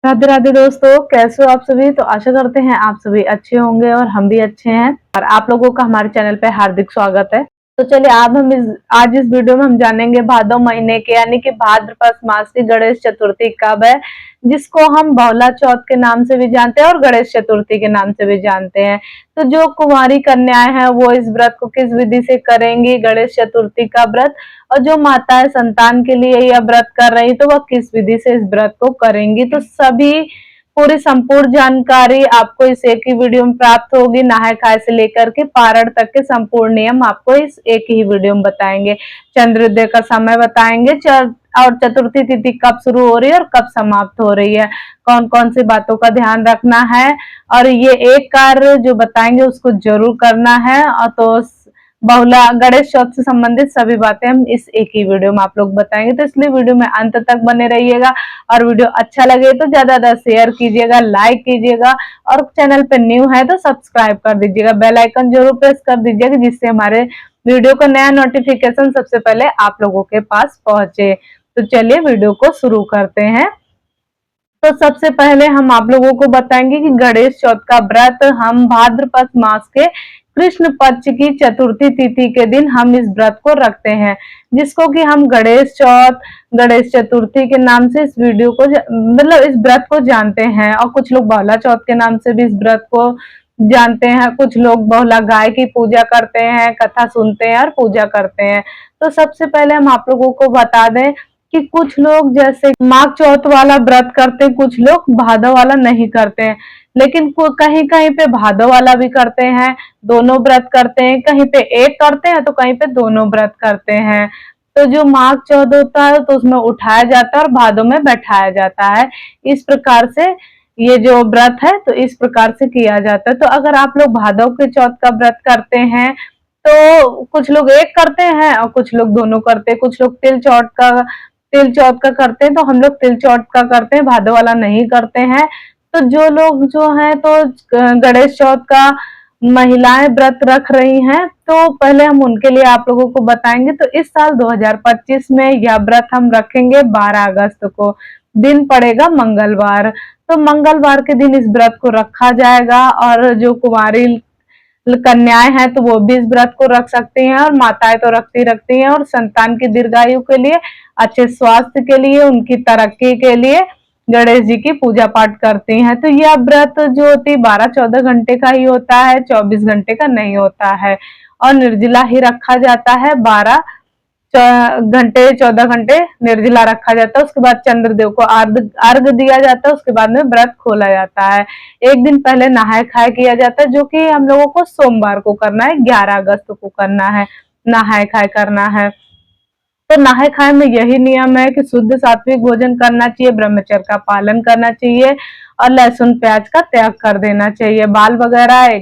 राधे राधे दोस्तों, कैसे हो आप सभी। तो आशा करते हैं आप सभी अच्छे होंगे और हम भी अच्छे हैं और आप लोगों का हमारे चैनल पे हार्दिक स्वागत है। तो चलिए आज इस वीडियो में हम जानेंगे भादो महीने के यानी कि भाद्रपद मास की गणेश चतुर्थी कब है, जिसको हम बहुला चौथ के नाम से भी जानते हैं और गणेश चतुर्थी के नाम से भी जानते हैं। तो जो कुंवारी कन्याएं हैं वो इस व्रत को किस विधि से करेंगी, गणेश चतुर्थी का व्रत, और जो माताएं संतान के लिए यह व्रत कर रही तो वह किस विधि से इस व्रत को करेंगी। तो सभी पूरी संपूर्ण जानकारी आपको इस एक ही वीडियो में प्राप्त होगी। नहाय खाए से लेकर के पारण तक के संपूर्ण नियम आपको इस एक ही वीडियो में बताएंगे। चंद्रोदय का समय बताएंगे और चतुर्थी तिथि कब शुरू हो रही है और कब समाप्त हो रही है, कौन कौन सी बातों का ध्यान रखना है, और ये एक कार्य जो बताएंगे उसको जरूर करना है। और तो बहुला गणेश चौथ से संबंधित सभी बातें हम इस एक ही वीडियो में आप लोग बताएंगे। तो इसलिए वीडियो में अंत तक बने रहिएगा और वीडियो अच्छा लगे तो ज्यादा ज्यादा शेयर कीजिएगा, लाइक कीजिएगा, और चैनल पे न्यू है तो सब्सक्राइब कर दीजिएगा, बेल आइकन जरूर प्रेस कर दीजिएगा जिससे हमारे वीडियो का नया नोटिफिकेशन सबसे पहले आप लोगों के पास पहुंचे। तो चलिए वीडियो को शुरू करते हैं। तो सबसे पहले हम आप लोगों को बताएंगे कि गणेश चौथ का व्रत हम भाद्रपद मास के कृष्ण पक्ष की चतुर्थी तिथि के दिन हम इस व्रत को रखते हैं, जिसको कि हम गणेश चौथ, गणेश चतुर्थी के नाम से इस वीडियो को मतलब इस व्रत को जानते हैं। और कुछ लोग बहुला चौथ के नाम से भी इस व्रत को जानते हैं। कुछ लोग बहुला गाय की पूजा करते हैं, कथा सुनते हैं और पूजा करते हैं। तो सबसे पहले हम आप लोगों को बता दें कि कुछ लोग जैसे माघ चौथ वाला व्रत करते हैं, कुछ लोग भादो वाला नहीं करते हैं, लेकिन कहीं कहीं पे भादो वाला भी करते हैं, दोनों व्रत करते हैं, कहीं पे एक करते हैं तो कहीं पे दोनों व्रत करते हैं। तो जो माघ चौथ होता है तो उसमें उठाया जाता है और भादो में बैठाया जाता है। इस प्रकार से ये जो व्रत है तो इस प्रकार से किया जाता है। तो अगर आप लोग भादव के चौथ का व्रत करते हैं तो कुछ लोग एक करते हैं और कुछ लोग दोनों करते हैं। कुछ लोग तिल चौथ का करते हैं, तो हम लोग तिल चौथ का करते हैं, भादो वाला नहीं करते हैं। तो जो लोग जो है तो गणेश चौथ का महिलाएं व्रत रख रही हैं तो पहले हम उनके लिए आप लोगों को बताएंगे। तो इस साल 2025 में यह व्रत हम रखेंगे 12 अगस्त को, दिन पड़ेगा मंगलवार। तो मंगलवार के दिन इस व्रत को रखा जाएगा और जो कुंवारी कन्याएं हैं तो वो भी इस व्रत को रख सकती हैं और माताएं तो रखती हैं। और संतान की दीर्घायु के लिए, अच्छे स्वास्थ्य के लिए, उनकी तरक्की के लिए गणेश जी की पूजा पाठ करती हैं। तो यह व्रत जो होती है 12-14 घंटे का ही होता है, 24 घंटे का नहीं होता है, और निर्जला ही रखा जाता है। 12 घंटे 14 घंटे निर्जला रखा जाता है। उसके बाद चंद्रदेव को अर्घ दिया जाता है। उसके बाद में व्रत खोला जाता है। एक दिन पहले नहाय खाए किया जाता है, जो कि हम लोगों को सोमवार को करना है, 11 अगस्त को करना है, नहाय खाए करना है। तो नहाय खाए में यही नियम है कि शुद्ध सात्विक भोजन करना चाहिए, ब्रह्मचर्य का पालन करना चाहिए और लहसुन प्याज का त्याग कर देना चाहिए। बाल वगैरह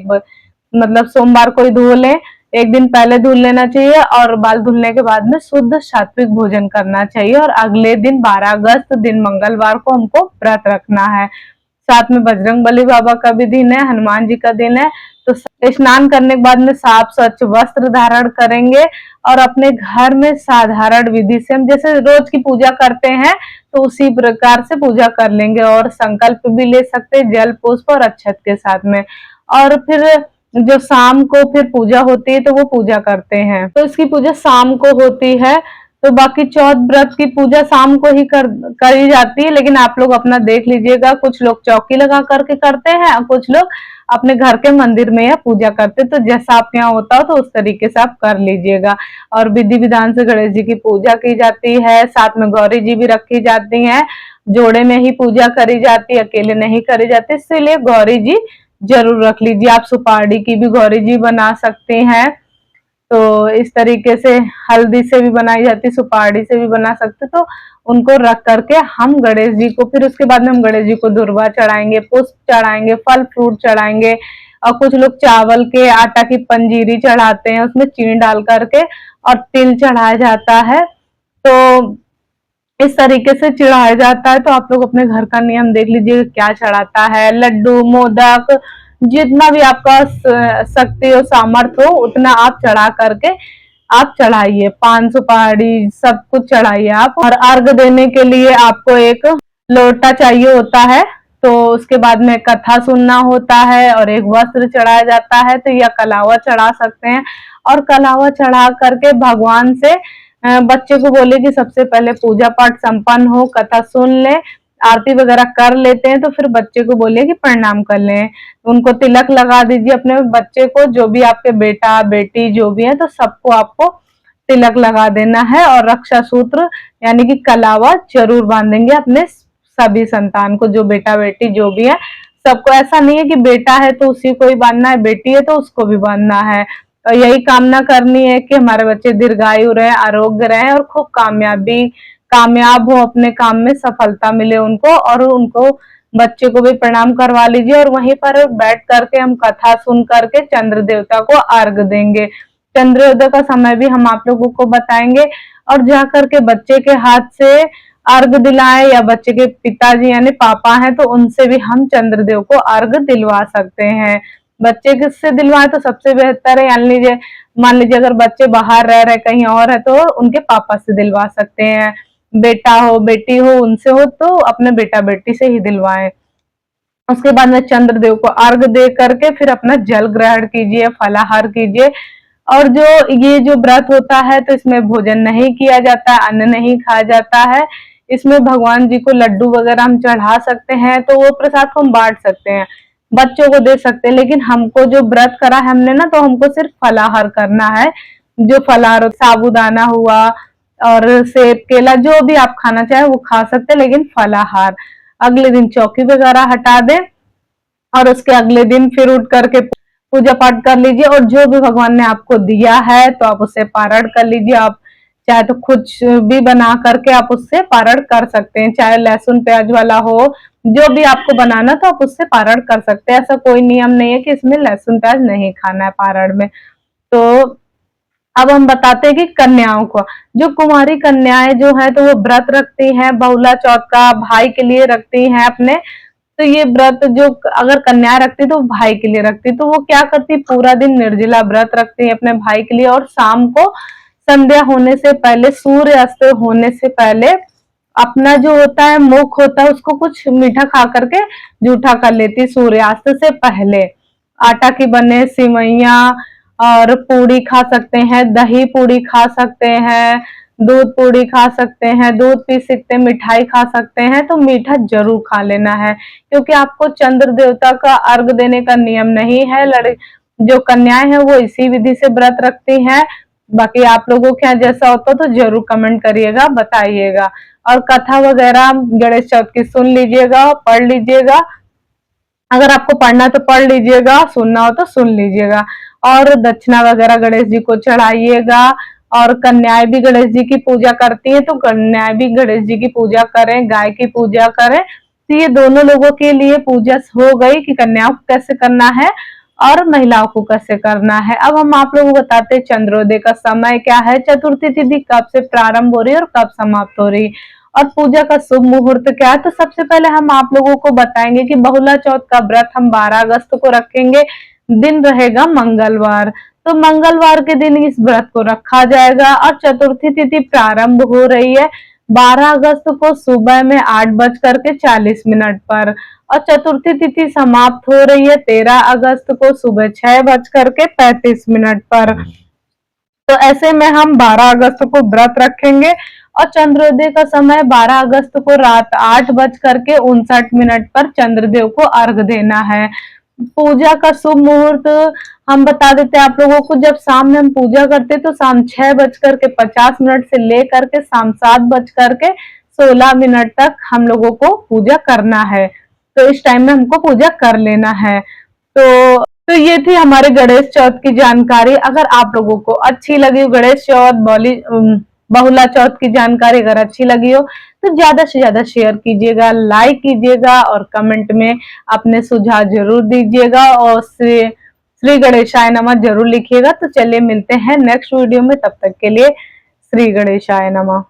मतलब सोमवार को ही धो लें, एक दिन पहले धुल लेना चाहिए और बाल धुलने के बाद में शुद्ध सात्विक भोजन करना चाहिए। और अगले दिन 12 अगस्त दिन मंगलवार को हमको व्रत रखना है। साथ में बजरंगबली बाबा का भी दिन है, हनुमान जी का दिन है। तो स्नान करने के बाद में साफ स्वच्छ वस्त्र धारण करेंगे और अपने घर में साधारण विधि से हम जैसे रोज की पूजा करते हैं तो उसी प्रकार से पूजा कर लेंगे। और संकल्प भी ले सकते हैं जल पुष्प और अक्षत के साथ में। और फिर जो शाम को फिर पूजा होती है तो वो पूजा करते हैं, तो इसकी पूजा शाम को होती है। तो बाकी चौथ व्रत की पूजा शाम को ही करी जाती है, लेकिन आप लोग अपना देख लीजिएगा। कुछ लोग चौकी लगा करके करते हैं और कुछ लोग अपने घर के मंदिर में या पूजा करते, तो जैसा आप यहाँ होता हो तो उस तरीके से आप कर लीजिएगा। और विधि विधान से गणेश जी की पूजा की जाती है, साथ में गौरी जी भी रखी जाती हैं। जोड़े में ही पूजा करी जाती है, अकेले नहीं करी जाती, इसीलिए गौरी जी जरूर रख लीजिए। आप सुपारी की भी गौरी जी बना सकते हैं। तो इस तरीके से हल्दी से भी बनाई जाती, सुपारी से भी बना सकते। तो उनको रख करके हम गणेश जी को, फिर उसके बाद में हम गणेश जी को दुर्वा चढ़ाएंगे, पुष्प चढ़ाएंगे, फल फ्रूट चढ़ाएंगे। और कुछ लोग चावल के आटा की पंजीरी चढ़ाते हैं, उसमें चीनी डाल करके, और तिल चढ़ाया जाता है। तो इस तरीके से चढ़ाया जाता है। तो आप लोग अपने घर का नियम देख लीजिए क्या चढ़ाता है। लड्डू, मोदक, जितना भी आपका शक्ति और सामर्थ्य हो उतना आप चढ़ा करके आप चढ़ाइए। पान सुपारी सब कुछ चढ़ाइए आप। और अर्घ देने के लिए आपको एक लोटा चाहिए होता है। तो उसके बाद में कथा सुनना होता है और एक वस्त्र चढ़ाया जाता है, तो यह कलावा चढ़ा सकते हैं। और कलावा चढ़ा करके भगवान से बच्चे को बोले कि सबसे पहले पूजा पाठ संपन्न हो, कथा सुन ले, आरती वगैरह कर लेते हैं, तो फिर बच्चे को बोलिए कि प्रणाम कर लें, उनको तिलक लगा दीजिए अपने बच्चे को, जो भी आपके बेटा बेटी जो भी है, तो सबको आपको तिलक लगा देना है। और रक्षा सूत्र यानी कि कलावा जरूर बांधेंगे अपने सभी संतान को, जो बेटा बेटी जो भी है सबको। ऐसा नहीं है कि बेटा है तो उसी को ही बांधना है, बेटी है तो उसको भी बांधना है। और यही कामना करनी है कि हमारे बच्चे दीर्घायु रहे, आरोग्य रहे और खूब कामयाब हो, अपने काम में सफलता मिले उनको। और उनको बच्चे को भी प्रणाम करवा लीजिए और वहीं पर बैठ करके हम कथा सुन करके चंद्र देवता को अर्घ देंगे। चंद्रोदय का समय भी हम आप लोगों को बताएंगे और जा करके बच्चे के हाथ से अर्घ दिलाएं, या बच्चे के पिताजी यानी पापा हैं तो उनसे भी हम चंद्रदेव को अर्घ दिलवा सकते हैं। बच्चे किससे दिलवाए तो सबसे बेहतर है, मान लीजिए अगर बच्चे बाहर रह रहे कहीं और है तो उनके पापा से दिलवा सकते हैं, बेटा हो बेटी हो उनसे हो तो अपने बेटा बेटी से ही दिलवाएं। उसके बाद में चंद्रदेव को अर्घ दे करके फिर अपना जल ग्रहण कीजिए, फलाहार कीजिए। और जो ये जो व्रत होता है तो इसमें भोजन नहीं किया जाता है, अन्न नहीं खाया जाता है। इसमें भगवान जी को लड्डू वगैरह हम चढ़ा सकते हैं, तो वो प्रसाद को हम बांट सकते हैं, बच्चों को दे सकते हैं। लेकिन हमको जो व्रत करा है हमने ना, तो हमको सिर्फ फलाहार करना है। जो फलाहार साबूदाना हुआ और सेब केला जो भी आप खाना चाहे वो खा सकते हैं, लेकिन फलाहार। अगले दिन चौकी वगैरह हटा दें और उसके अगले दिन फिर उठ करके पूजा पाठ कर लीजिए। और जो भी भगवान ने आपको दिया है तो आप उससे पारण कर लीजिए। आप चाहे तो कुछ भी बना करके आप उससे पारण कर सकते हैं, चाहे लहसुन प्याज वाला हो, जो भी आपको बनाना तो आप उससे पारण कर सकते हैं। ऐसा कोई नियम नहीं है कि इसमें लहसुन प्याज नहीं खाना है पारण में। तो अब हम बताते हैं कि कन्याओं को, जो कुमारी कन्याएं जो है तो वो व्रत रखती हैं, बहुला चौथ का भाई के लिए रखती हैं अपने। तो ये व्रत जो अगर कन्या रखती तो भाई के लिए रखती, तो वो क्या करती, पूरा दिन निर्जला व्रत रखती है अपने भाई के लिए। और शाम को संध्या होने से पहले, सूर्य अस्त होने से पहले अपना जो होता है मुख होता है उसको कुछ मीठा खा करके जूठा कर लेती सूर्यास्त से पहले। आटा की बने सिवैया और पूड़ी खा सकते हैं, दही पूड़ी खा सकते हैं, दूध पूड़ी खा सकते हैं, दूध पी सकते हैं, मिठाई खा सकते हैं। तो मीठा जरूर खा लेना है, क्योंकि आपको चंद्र देवता का अर्घ देने का नियम नहीं है। जो कन्याएं हैं वो इसी विधि से व्रत रखती हैं। बाकी आप लोगों के यहाँ जैसा होता तो जरूर कमेंट करिएगा, बताइएगा। और कथा वगैरह गणेश चौथ की सुन लीजिएगा, पढ़ लीजिएगा। अगर आपको पढ़ना तो पढ़ लीजिएगा, सुनना हो तो सुन लीजिएगा। और दक्षिणा वगैरह गणेश जी को चढ़ाइएगा। और कन्याएं भी गणेश जी की पूजा करती हैं, तो कन्याएं भी गणेश जी की पूजा करें, गाय की पूजा करें। तो ये दोनों लोगों के लिए पूजा हो गई कि कन्याओं को कैसे करना है और महिलाओं को कैसे करना है। अब हम आप लोगों को बताते हैं चंद्रोदय का समय क्या है, चतुर्थी तिथि कब से प्रारंभ हो रही है और कब समाप्त हो रही है, और पूजा का शुभ मुहूर्त क्या है। तो सबसे पहले हम आप लोगों को बताएंगे कि बहुला चौथ का व्रत हम 12 अगस्त को रखेंगे, दिन रहेगा मंगलवार। तो मंगलवार के दिन इस व्रत को रखा जाएगा। और चतुर्थी तिथि प्रारंभ हो रही है 12 अगस्त को सुबह में 8:40 पर, और चतुर्थी तिथि समाप्त हो रही है 13 अगस्त को सुबह 6:35 पर। तो ऐसे में हम 12 अगस्त को व्रत रखेंगे। और चंद्रोदय का समय 12 अगस्त को रात 8:59 पर चंद्रदेव को अर्घ देना है। पूजा का शुभ मुहूर्त हम बता देते हैं आप लोगों को। जब शाम में हम पूजा करते तो शाम 6:50 से लेकर के शाम 7:16 तक हम लोगों को पूजा करना है। तो इस टाइम में हमको पूजा कर लेना है। तो ये थी हमारे गणेश चौथ की जानकारी। अगर आप लोगों को अच्छी लगी गणेश चौथ बहुला चौथ की जानकारी अगर अच्छी लगी हो तो ज्यादा से ज्यादा शेयर कीजिएगा, लाइक कीजिएगा और कमेंट में अपने सुझाव जरूर दीजिएगा। और श्री गणेशाय नमः जरूर लिखिएगा। तो चलिए मिलते हैं नेक्स्ट वीडियो में, तब तक के लिए श्री गणेशाय नमः।